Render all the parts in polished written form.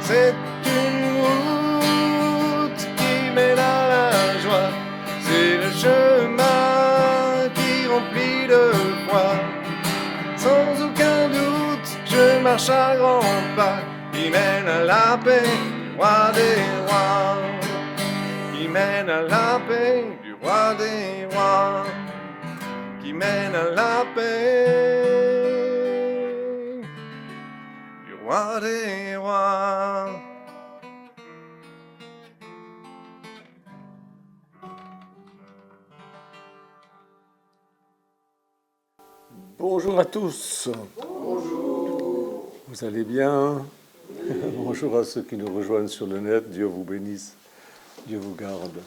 C'est une route qui mène à la joie. C'est le chemin qui remplit de foi. Sans aucun doute, je marche à grands pas. Qui mène à la paix, du roi des rois. Qui mène à la paix, du roi des rois. Qui mène à la paix, du roi des rois. Bonjour à tous. Bonjour. Vous allez bien? Bonjour à ceux qui nous rejoignent sur le net. Dieu vous bénisse. Dieu vous garde.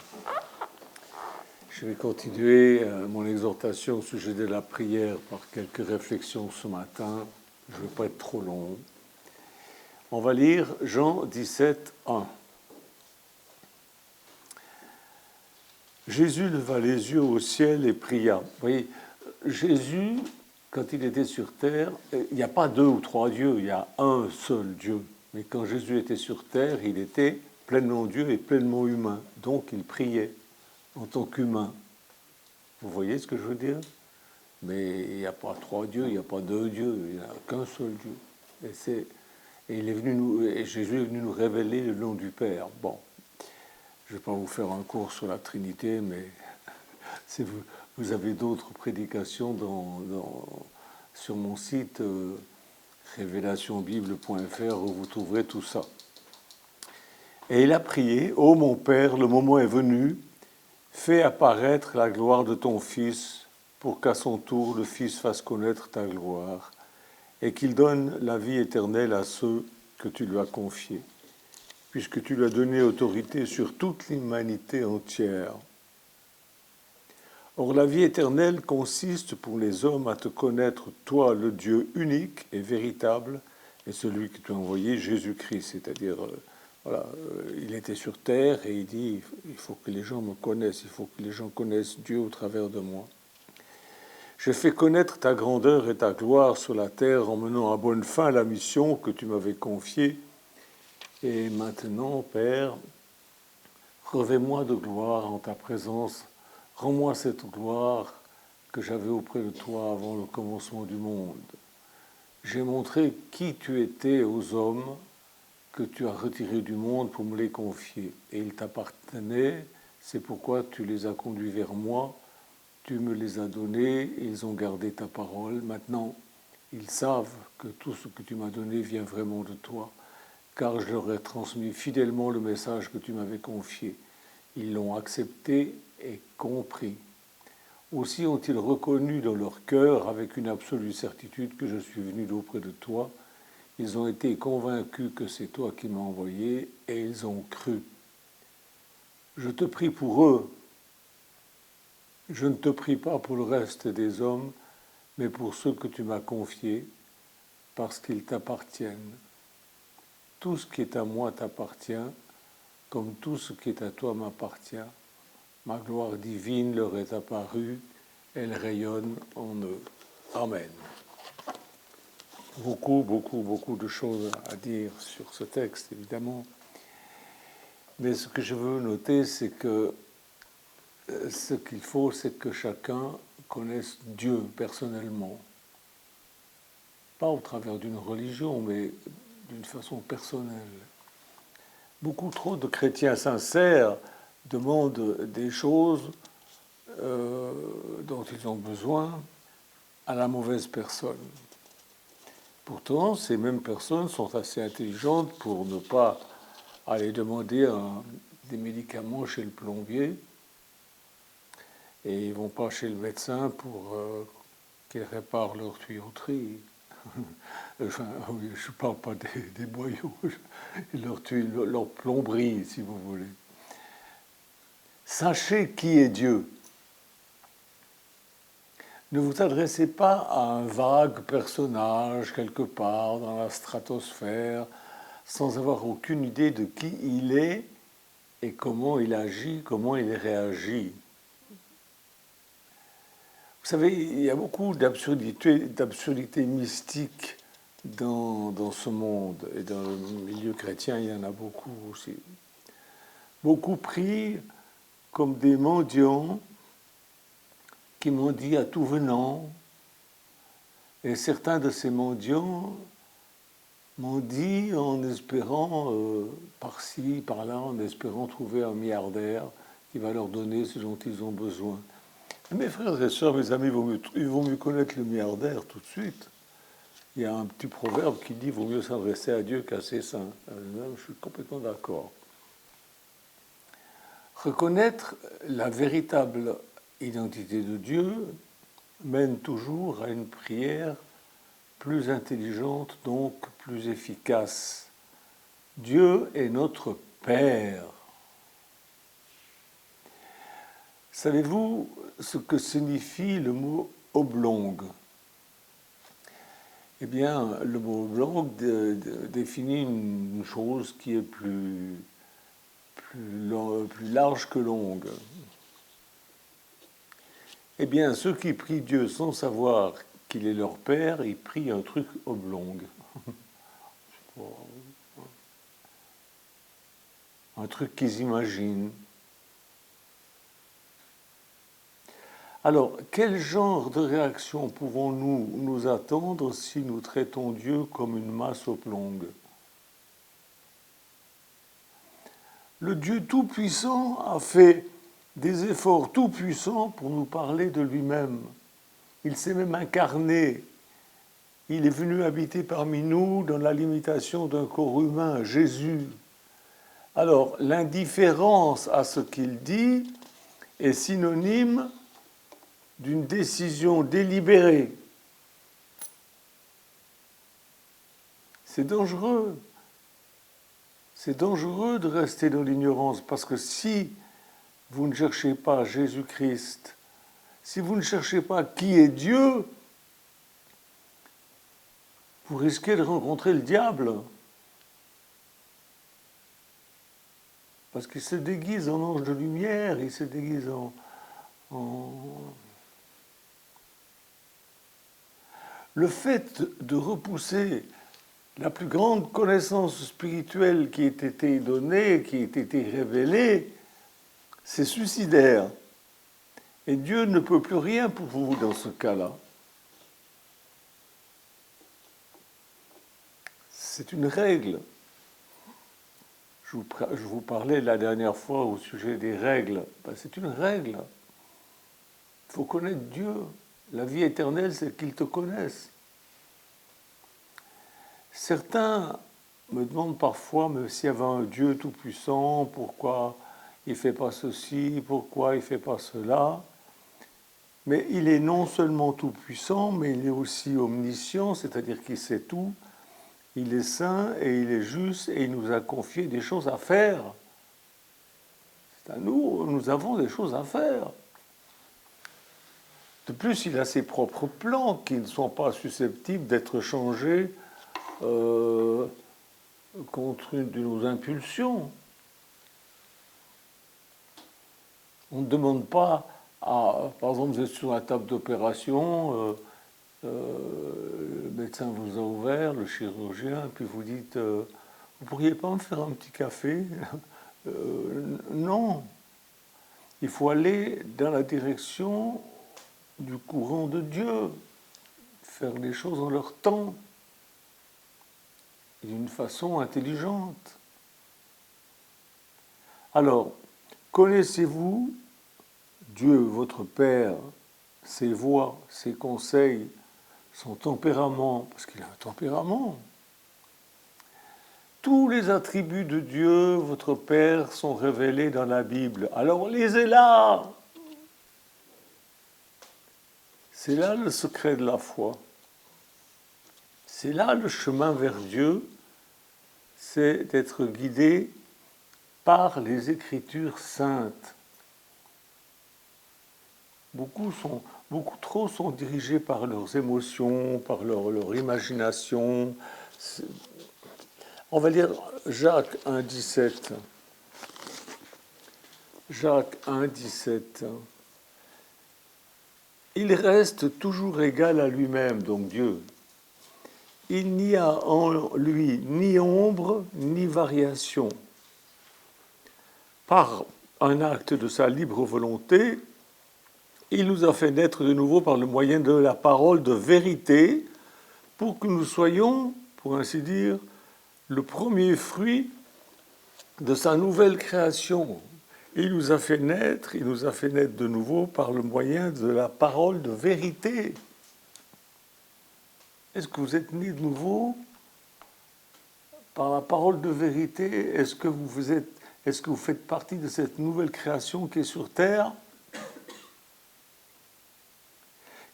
Je vais continuer mon exhortation au sujet de la prière par quelques réflexions ce matin. Je ne vais pas être trop long. On va lire Jean 17, 1. Jésus leva les yeux au ciel et pria. Vous voyez, Jésus, quand il était sur terre, il n'y a pas deux ou trois dieux, il y a un seul Dieu. Mais quand Jésus était sur terre, il était pleinement Dieu et pleinement humain. Donc il priait en tant qu'humain. Vous voyez ce que je veux dire? Mais il n'y a pas trois dieux, il n'y a pas deux dieux, il n'y a qu'un seul Dieu. Et Jésus est venu nous révéler le nom du Père. Bon, je ne vais pas vous faire un cours sur la Trinité, mais si vous avez d'autres prédications sur mon site révélationbible.fr où vous trouverez tout ça. Et il a prié, « Ô mon Père, le moment est venu, fais apparaître la gloire de ton Fils, pour qu'à son tour le Fils fasse connaître ta gloire, et qu'il donne la vie éternelle à ceux que tu lui as confiés, puisque tu lui as donné autorité sur toute l'humanité entière. Or, la vie éternelle consiste pour les hommes à te connaître, toi, le Dieu unique et véritable, et celui que tu as envoyé, Jésus-Christ. C'est-à-dire, il était sur terre et il dit, il faut que les gens me connaissent, il faut que les gens connaissent Dieu au travers de moi. J'ai fait connaître ta grandeur et ta gloire sur la terre en menant à bonne fin la mission que tu m'avais confiée. Et maintenant, Père, revêt-moi de gloire en ta présence. Rends-moi cette gloire que j'avais auprès de toi avant le commencement du monde. J'ai montré qui tu étais aux hommes que tu as retirés du monde pour me les confier. Et ils t'appartenaient, c'est pourquoi tu les as conduits vers moi. Tu me les as donnés, ils ont gardé ta parole. Maintenant, ils savent que tout ce que tu m'as donné vient vraiment de toi, car je leur ai transmis fidèlement le message que tu m'avais confié. Ils l'ont accepté et compris. Aussi ont-ils reconnu dans leur cœur, avec une absolue certitude, que je suis venu d'auprès de toi. Ils ont été convaincus que c'est toi qui m'as envoyé, et ils ont cru. Je te prie pour eux. Je ne te prie pas pour le reste des hommes, mais pour ceux que tu m'as confiés, parce qu'ils t'appartiennent. Tout ce qui est à moi t'appartient, comme tout ce qui est à toi m'appartient. Ma gloire divine leur est apparue, elle rayonne en eux. Amen. Beaucoup de choses à dire sur ce texte, évidemment. Mais ce que je veux noter, c'est que ce qu'il faut, c'est que chacun connaisse Dieu personnellement. Pas au travers d'une religion, mais d'une façon personnelle. Beaucoup trop de chrétiens sincères demandent des choses dont ils ont besoin à la mauvaise personne. Pourtant, ces mêmes personnes sont assez intelligentes pour ne pas aller demander des médicaments chez le plombier et ils ne vont pas chez le médecin pour qu'il répare leur tuyauterie. Enfin, oui, je ne parle pas des boyaux, leur plomberie, si vous voulez. Sachez qui est Dieu. Ne vous adressez pas à un vague personnage quelque part dans la stratosphère sans avoir aucune idée de qui il est et comment il agit, comment il réagit. Vous savez, il y a beaucoup d'absurdités mystiques dans ce monde. Et dans le milieu chrétien, il y en a beaucoup aussi. Beaucoup pris comme des mendiants qui mendient à tout venant. Et certains de ces mendiants mendient en espérant, par-ci, par-là, en espérant trouver un milliardaire qui va leur donner ce dont ils ont besoin. Mes frères et sœurs, mes amis, ils vont mieux connaître le milliardaire tout de suite. Il y a un petit proverbe qui dit « vaut mieux s'adresser à Dieu qu'à ses saints ». Je suis complètement d'accord. Reconnaître la véritable identité de Dieu mène toujours à une prière plus intelligente, donc plus efficace. Dieu est notre Père. Savez-vous ce que signifie le mot oblong? Eh bien, le mot oblong définit une chose qui est plus large que longue. Eh bien, ceux qui prient Dieu sans savoir qu'il est leur Père, ils prient un truc oblong. Un truc qu'ils imaginent. Alors, quel genre de réaction pouvons-nous nous attendre si nous traitons Dieu comme une masse oblongue? Le Dieu Tout-Puissant a fait des efforts tout-puissants pour nous parler de lui-même. Il s'est même incarné. Il est venu habiter parmi nous dans la limitation d'un corps humain, Jésus. Alors, l'indifférence à ce qu'il dit est synonyme d'une décision délibérée. C'est dangereux. C'est dangereux de rester dans l'ignorance, parce que si vous ne cherchez pas Jésus-Christ, si vous ne cherchez pas qui est Dieu, vous risquez de rencontrer le diable. Parce qu'il se déguise en ange de lumière, il se déguise en... Le fait de repousser la plus grande connaissance spirituelle qui ait été donnée, qui ait été révélée, c'est suicidaire. Et Dieu ne peut plus rien pour vous dans ce cas-là. C'est une règle. Je vous parlais la dernière fois au sujet des règles. C'est une règle. Il faut connaître Dieu. La vie éternelle, c'est qu'il te connaisse. Certains me demandent parfois, mais s'il y avait un Dieu tout-puissant, pourquoi il ne fait pas ceci, pourquoi il ne fait pas cela? Mais il est non seulement tout-puissant, mais il est aussi omniscient, c'est-à-dire qu'il sait tout. Il est saint et il est juste et il nous a confié des choses à faire. C'est à nous, nous avons des choses à faire. De plus, il a ses propres plans qui ne sont pas susceptibles d'être changés contre une de nos impulsions. On ne demande pas à, par exemple, vous êtes sur la table d'opération, le médecin vous a ouvert, le chirurgien, puis vous dites vous ne pourriez pas me faire un petit café? Non. Il faut aller dans la direction du courant de Dieu, faire les choses en leur temps, d'une façon intelligente. Alors, connaissez-vous Dieu, votre Père, ses voies, ses conseils, son tempérament, parce qu'il a un tempérament. Tous les attributs de Dieu, votre Père, sont révélés dans la Bible. Alors lisez-la. C'est là le secret de la foi. C'est là le chemin vers Dieu, c'est d'être guidé par les Écritures saintes. Beaucoup trop sont dirigés par leurs émotions, par leur imagination. On va lire Jacques 1,17. Jacques 1,17. Il reste toujours égal à lui-même, donc Dieu. il n'y a en lui ni ombre ni variation. Par un acte de sa libre volonté, il nous a fait naître de nouveau par le moyen de la parole de vérité, pour que nous soyons, pour ainsi dire, le premier fruit de sa nouvelle création. Il nous a fait naître de nouveau par le moyen de la parole de vérité. Est-ce que vous êtes né de nouveau par la parole de vérité? Est-ce que vous faites partie de cette nouvelle création qui est sur terre?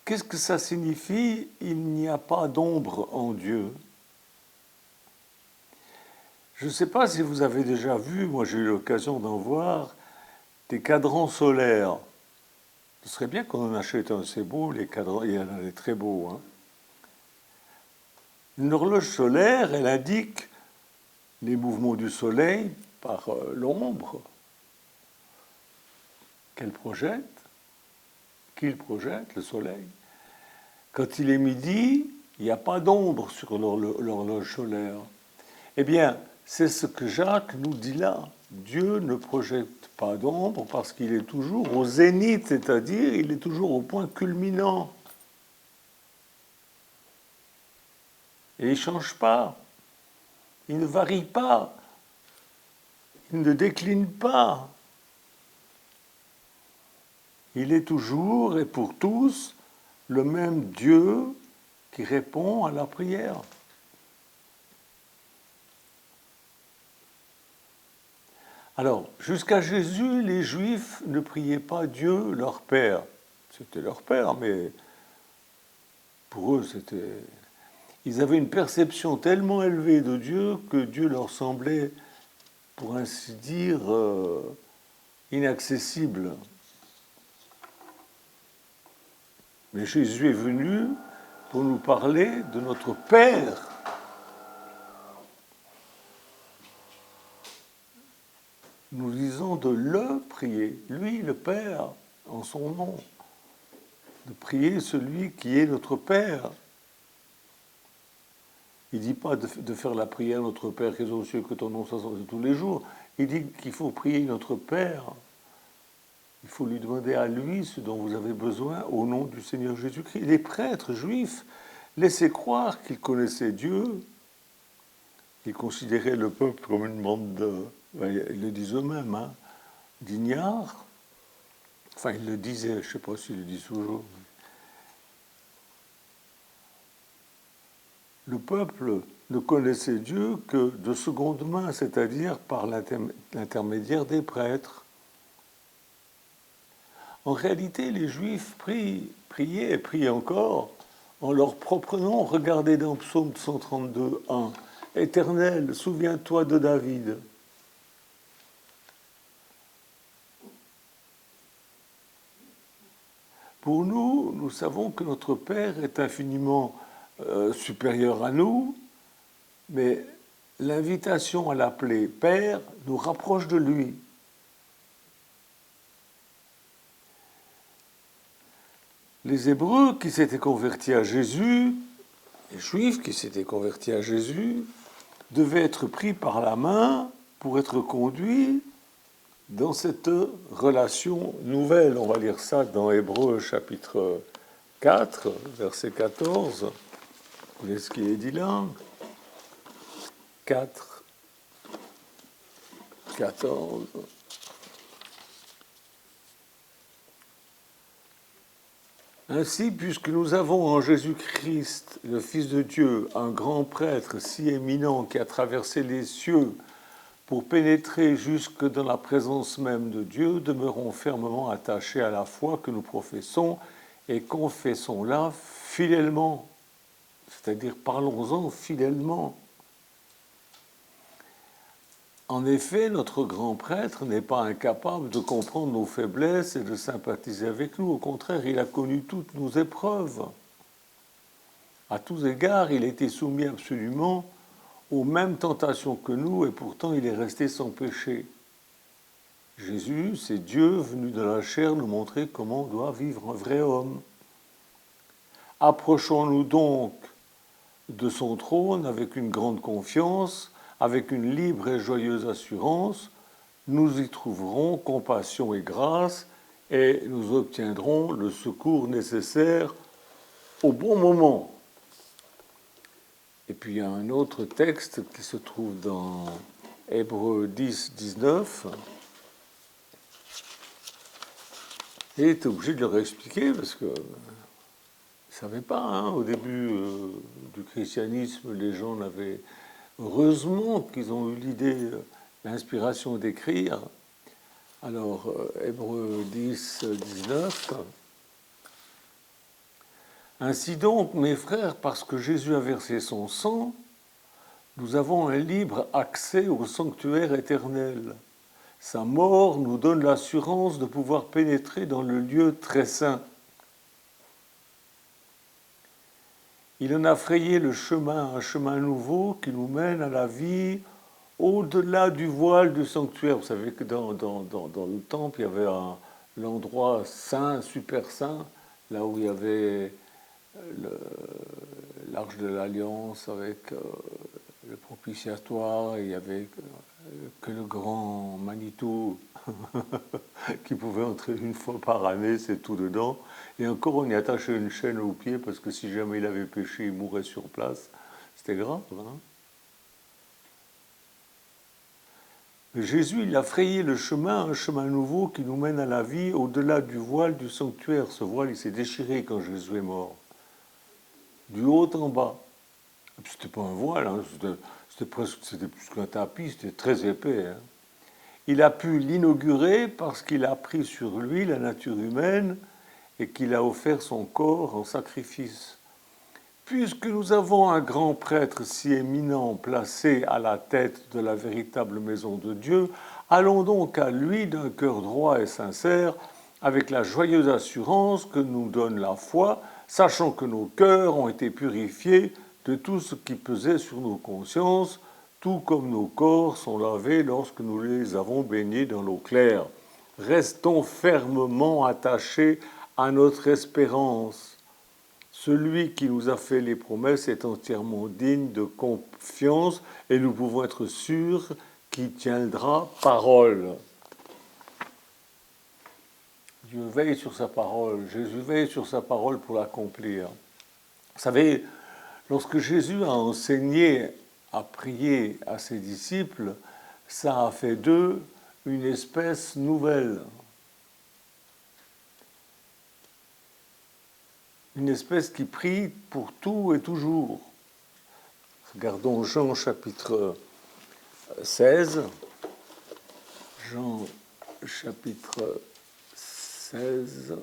Qu'est-ce que ça signifie? Il n'y a pas d'ombre en Dieu. Je ne sais pas si vous avez déjà vu, moi j'ai eu l'occasion d'en voir, des cadrans solaires. Ce serait bien qu'on en achète un, c'est beau, les cadrans, il y en a des très beaux. Hein. Une horloge solaire, elle indique les mouvements du soleil par l'ombre qu'elle projette, qu'il projette, le soleil. Quand il est midi, il n'y a pas d'ombre sur l'horloge solaire. Eh bien, c'est ce que Jacques nous dit là. Dieu ne projette pas d'ombre parce qu'il est toujours au zénith, c'est-à-dire il est toujours au point culminant. Et il ne change pas. Il ne varie pas. Il ne décline pas. Il est toujours et pour tous le même Dieu qui répond à la prière. Alors, jusqu'à Jésus, les Juifs ne priaient pas Dieu, leur Père. C'était leur Père, mais pour eux, ils avaient une perception tellement élevée de Dieu que Dieu leur semblait, pour ainsi dire, inaccessible. Mais Jésus est venu pour nous parler de notre Père. Nous disons de le prier, lui le Père, en son nom. De prier celui qui est notre Père. Il ne dit pas de faire la prière notre Père qui est aux cieux, que ton nom soit sanctifié tous les jours. Il dit qu'il faut prier notre Père. Il faut lui demander à lui ce dont vous avez besoin au nom du Seigneur Jésus-Christ. Les prêtres juifs laissaient croire qu'ils connaissaient Dieu. Ils considéraient le peuple comme une bande ils le disent eux-mêmes, hein, d'ignards. Enfin, ils le disaient, je ne sais pas s'ils le disent toujours. Le peuple ne connaissait Dieu que de seconde main, c'est-à-dire par l'intermédiaire des prêtres. En réalité, les Juifs priaient et prient encore en leur propre nom. Regardez dans Psaume 132, 1. « Éternel, souviens-toi de David. » Pour nous, nous savons que notre Père est infiniment supérieur à nous, mais l'invitation à l'appeler Père nous rapproche de lui. Les Hébreux qui s'étaient convertis à Jésus, les Juifs qui s'étaient convertis à Jésus, devaient être pris par la main pour être conduits dans cette relation nouvelle. On va lire ça dans Hébreux chapitre 4, verset 14. Vous voyez ce qu'il est dit là? 4, 14. Ainsi, puisque nous avons en Jésus-Christ, le Fils de Dieu, un grand prêtre si éminent qui a traversé les cieux pour pénétrer jusque dans la présence même de Dieu, demeurons fermement attachés à la foi que nous professons et confessons-la fidèlement. C'est-à-dire, parlons-en fidèlement. En effet, notre grand prêtre n'est pas incapable de comprendre nos faiblesses et de sympathiser avec nous. Au contraire, il a connu toutes nos épreuves. À tous égards, il a été soumis absolument aux mêmes tentations que nous, et pourtant il est resté sans péché. Jésus, c'est Dieu venu de la chair nous montrer comment doit vivre un vrai homme. Approchons-nous donc de son trône avec une grande confiance, avec une libre et joyeuse assurance, nous y trouverons compassion et grâce et nous obtiendrons le secours nécessaire au bon moment. Et puis il y a un autre texte qui se trouve dans Hébreux 10, 19. Et il est obligé de leur expliquer parce que ils ne savaient pas, hein, au début du christianisme, les gens n'avaient... Heureusement qu'ils ont eu l'idée, l'inspiration d'écrire. Alors, Hébreux 10, 19. Ainsi donc, mes frères, parce que Jésus a versé son sang, nous avons un libre accès au sanctuaire éternel. Sa mort nous donne l'assurance de pouvoir pénétrer dans le lieu très saint. Il en a frayé le chemin, un chemin nouveau qui nous mène à la vie au-delà du voile du sanctuaire. Vous savez que dans le temple, il y avait l'endroit saint, super saint, là où il y avait l'arche de l'Alliance avec le propitiatoire, et il n'y avait que le grand Manitou qui pouvait entrer une fois par année, c'est tout dedans. Et encore, on y attachait une chaîne au pied parce que si jamais il avait péché, il mourait sur place. C'était grave. Hein. Mais Jésus, il a frayé le chemin, un chemin nouveau qui nous mène à la vie au-delà du voile du sanctuaire. Ce voile, il s'est déchiré quand Jésus est mort. Du haut en bas. C'était pas un voile, hein, c'était plus qu'un tapis, c'était très épais. Hein. Il a pu l'inaugurer parce qu'il a pris sur lui la nature humaine et qu'il a offert son corps en sacrifice. Puisque nous avons un grand prêtre si éminent placé à la tête de la véritable maison de Dieu, allons donc à lui d'un cœur droit et sincère, avec la joyeuse assurance que nous donne la foi, sachant que nos cœurs ont été purifiés de tout ce qui pesait sur nos consciences, tout comme nos corps sont lavés lorsque nous les avons baignés dans l'eau claire. Restons fermement attachés à notre espérance. Celui qui nous a fait les promesses est entièrement digne de confiance et nous pouvons être sûrs qu'il tiendra parole. Dieu veille sur sa parole, Jésus veille sur sa parole pour l'accomplir. Vous savez, lorsque Jésus a enseigné à prier à ses disciples, ça a fait d'eux une espèce nouvelle. Une espèce qui prie pour tout et toujours. Regardons Jean chapitre 16. Jean chapitre 16.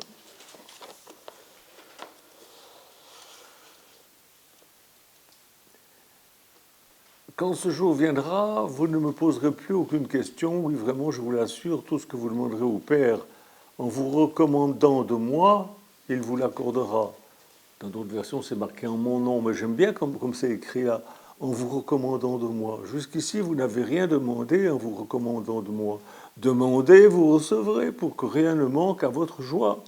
Quand ce jour viendra, vous ne me poserez plus aucune question. Oui, vraiment, je vous l'assure, tout ce que vous demanderez au Père en vous recommandant de moi, il vous l'accordera. Dans d'autres versions, c'est marqué en mon nom, mais j'aime bien comme c'est écrit là, en vous recommandant de moi. Jusqu'ici, vous n'avez rien demandé en vous recommandant de moi. Demandez, vous recevrez, pour que rien ne manque à votre joie.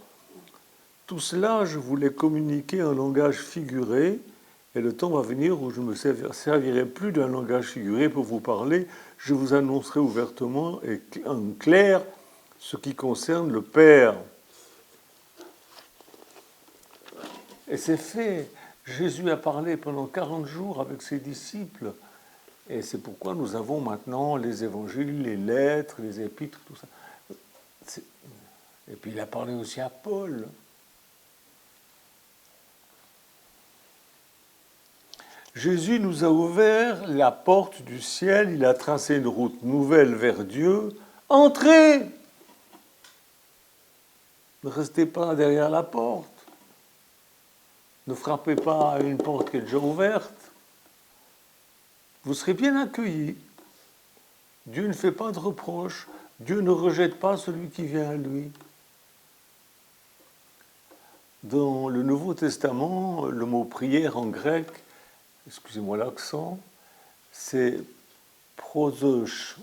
Tout cela, je vous l'ai communiqué en langage figuré, et le temps va venir où je ne me servirai plus d'un langage figuré pour vous parler. Je vous annoncerai ouvertement et en clair ce qui concerne le Père. Et c'est fait. Jésus a parlé pendant 40 jours avec ses disciples. Et c'est pourquoi nous avons maintenant les évangiles, les lettres, les épîtres, tout ça. Et puis il a parlé aussi à Paul. Jésus nous a ouvert la porte du ciel, il a tracé une route nouvelle vers Dieu. Entrez! Ne restez pas derrière la porte. Ne frappez pas à une porte qui est déjà ouverte. Vous serez bien accueillis. Dieu ne fait pas de reproches. Dieu ne rejette pas celui qui vient à lui. Dans le Nouveau Testament, le mot prière en grec, excusez-moi l'accent, c'est prosoche.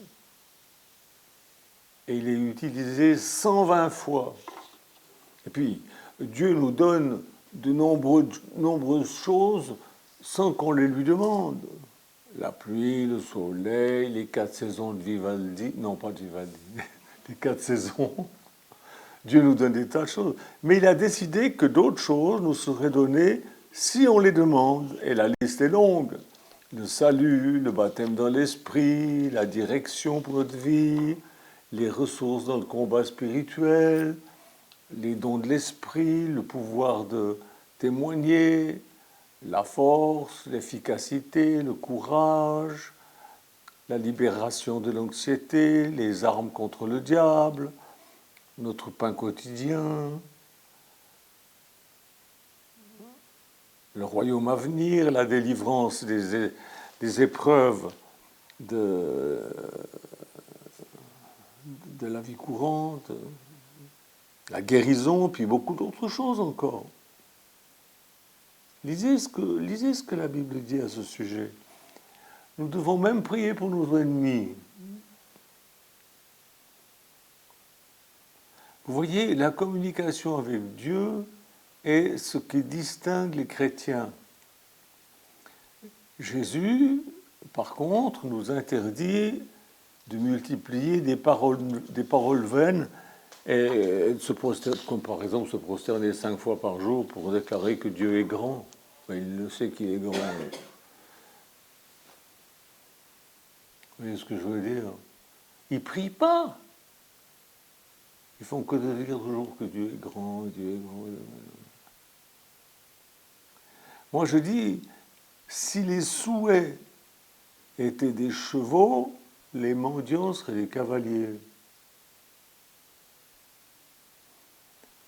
Et il est utilisé 120 fois. Et puis, Dieu nous donne de nombreuses choses sans qu'on les lui demande. La pluie, le soleil, les 4 saisons de Vivaldi, non pas de Vivaldi, les 4 saisons, Dieu nous donne des tas de choses. Mais il a décidé que d'autres choses nous seraient données si on les demande. Et la liste est longue. Le salut, le baptême dans l'esprit, la direction pour notre vie, les ressources dans le combat spirituel, les dons de l'esprit, le pouvoir de témoigner, la force, l'efficacité, le courage, la libération de l'anxiété, les armes contre le diable, notre pain quotidien, le royaume à venir, la délivrance des épreuves de la vie courante, la guérison, puis beaucoup d'autres choses encore. Lisez ce que la Bible dit à ce sujet. Nous devons même prier pour nos ennemis. Vous voyez, la communication avec Dieu est ce qui distingue les chrétiens. Jésus, par contre, nous interdit de multiplier des paroles vaines et comme par exemple se prosterner 5 fois par jour pour déclarer que Dieu est grand. Il le sait qu'il est grand. Vous voyez ce que je veux dire? Ils ne prient pas. Ils font que de dire toujours que Dieu est grand, Dieu est grand. Moi je dis, si les souhaits étaient des chevaux, les mendiants seraient des cavaliers.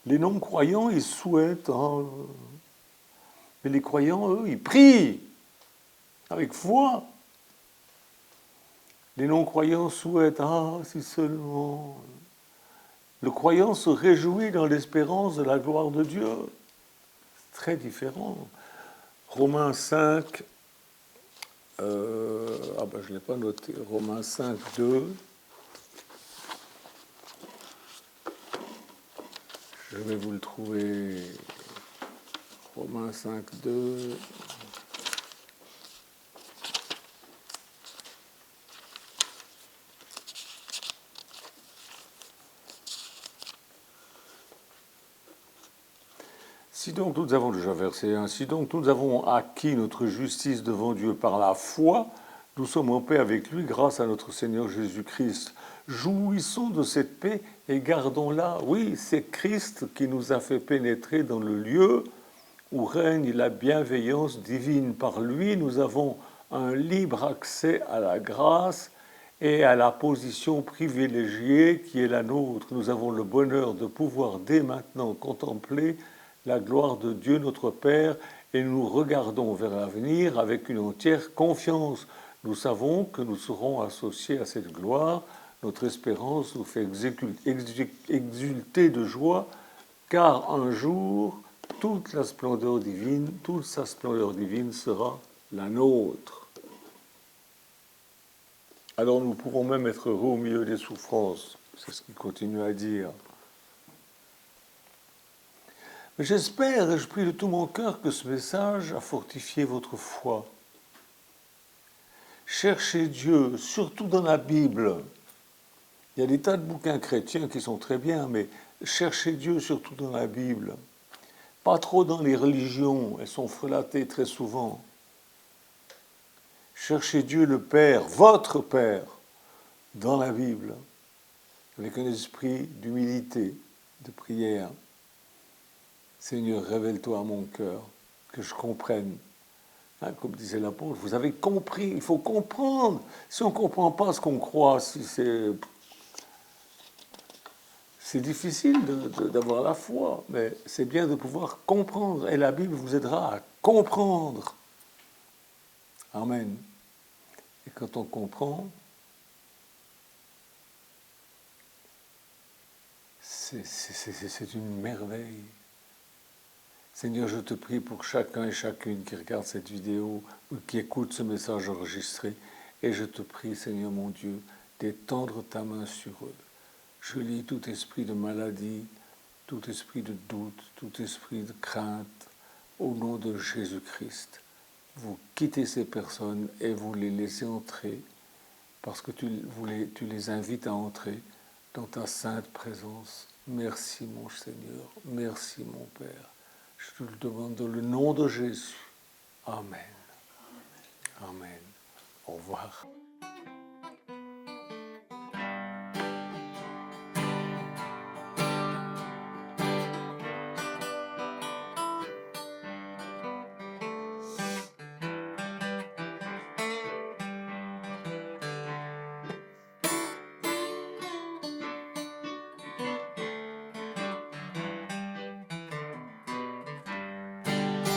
Les non-croyants, ils souhaitent, hein, mais les croyants, eux, ils prient avec foi. Les non-croyants souhaitent, ah, si seulement. Le croyant se réjouit dans l'espérance de la gloire de Dieu. C'est très différent. Romains 5, je ne l'ai pas noté, Romains 5, 2. Je vais vous le trouver. Romains 5, 2. Si donc nous avons, déjà verset 1, si donc nous avons acquis notre justice devant Dieu par la foi, nous sommes en paix avec lui grâce à notre Seigneur Jésus-Christ. Jouissons de cette paix et gardons-la. Oui, c'est Christ qui nous a fait pénétrer dans le lieu où règne la bienveillance divine. Par lui, nous avons un libre accès à la grâce et à la position privilégiée qui est la nôtre. Nous avons le bonheur de pouvoir dès maintenant contempler la gloire de Dieu notre Père et nous regardons vers l'avenir avec une entière confiance. Nous savons que nous serons associés à cette gloire. Notre espérance nous fait exulter de joie, car un jour, toute sa splendeur divine sera la nôtre. Alors nous pourrons même être heureux au milieu des souffrances. C'est ce qu'il continue à dire. Mais j'espère et je prie de tout mon cœur que ce message a fortifié votre foi. Cherchez Dieu, surtout dans la Bible. Il y a des tas de bouquins chrétiens qui sont très bien, mais cherchez Dieu surtout dans la Bible. Pas trop dans les religions, elles sont frelatées très souvent. Cherchez Dieu le Père, votre Père, dans la Bible, avec un esprit d'humilité, de prière. Seigneur, révèle-toi à mon cœur, que je comprenne. Hein, comme disait l'apôtre, vous avez compris, il faut comprendre. Si on ne comprend pas ce qu'on croit, c'est difficile d'avoir la foi, mais c'est bien de pouvoir comprendre. Et la Bible vous aidera à comprendre. Amen. Et quand on comprend, c'est une merveille. Seigneur, je te prie pour chacun et chacune qui regarde cette vidéo ou qui écoute ce message enregistré. Et je te prie, Seigneur mon Dieu, d'étendre ta main sur eux. Je lis tout esprit de maladie, tout esprit de doute, tout esprit de crainte, au nom de Jésus-Christ. vous quittez ces personnes et vous les laissez entrer parce que tu les invites à entrer dans ta sainte présence. Merci mon Seigneur, merci mon Père. Je te le demande dans le nom de Jésus. Amen. Amen. Au revoir.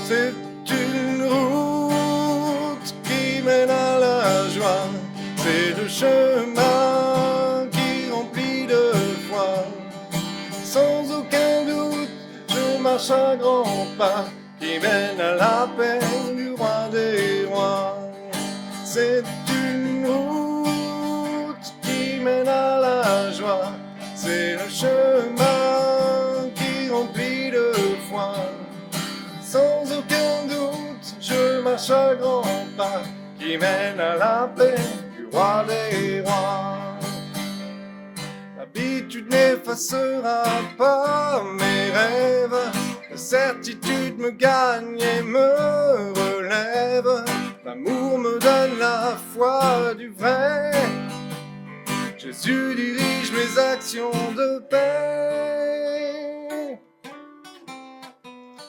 C'est une route qui mène à la joie, c'est le chemin qui remplit de foi. Sans aucun doute, je marche à grands pas qui mène à la paix du roi des rois. C'est une route qui mène à la joie, c'est le chemin qui remplit de foi. Sans aucun doute, je marche à grands pas qui mène à la paix du roi des rois. L'habitude n'effacera pas mes rêves, la certitude me gagne et me relève. L'amour me donne la foi du vrai, Jésus dirige mes actions de paix.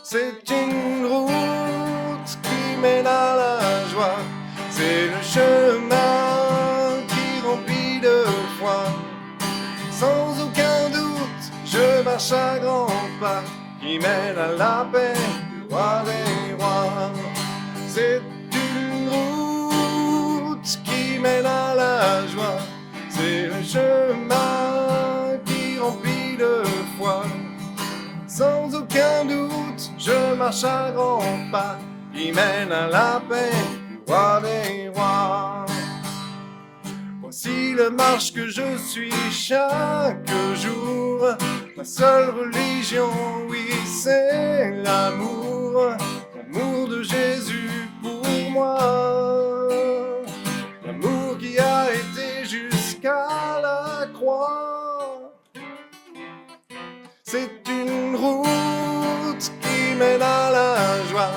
C'est une route qui mène à la joie, c'est le chemin qui remplit de foi. Sans aucun doute, je marche à grands pas qui mène à la paix du roi des rois. C'est une route qui mène à la joie, c'est le chemin qui remplit de foi. Sans aucun doute, je marche à grands pas qui mène à la paix du roi des rois. Voici la marche que je suis chaque jour. Ma seule religion, oui, c'est l'amour. L'amour de Jésus pour moi. L'amour qui a été jusqu'à la croix. C'est une route qui mène à la joie,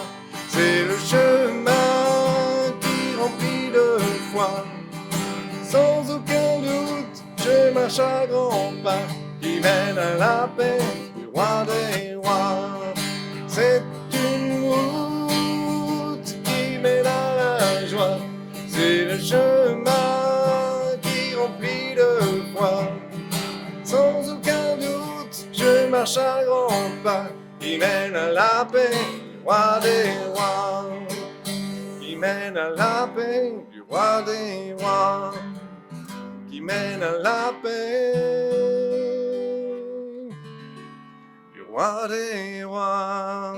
c'est le chemin qui remplit de foi. Sans aucun doute, je marche à grands pas qui mène à la paix du roi des rois. C'est une route qui mène à la joie, c'est le chemin qui remplit de foi. Sans aucun doute, je marche à grands pas qui mène à la paix du roi des rois. Qui mène à la paix du roi des rois. Qui mène à la paix du roi des rois.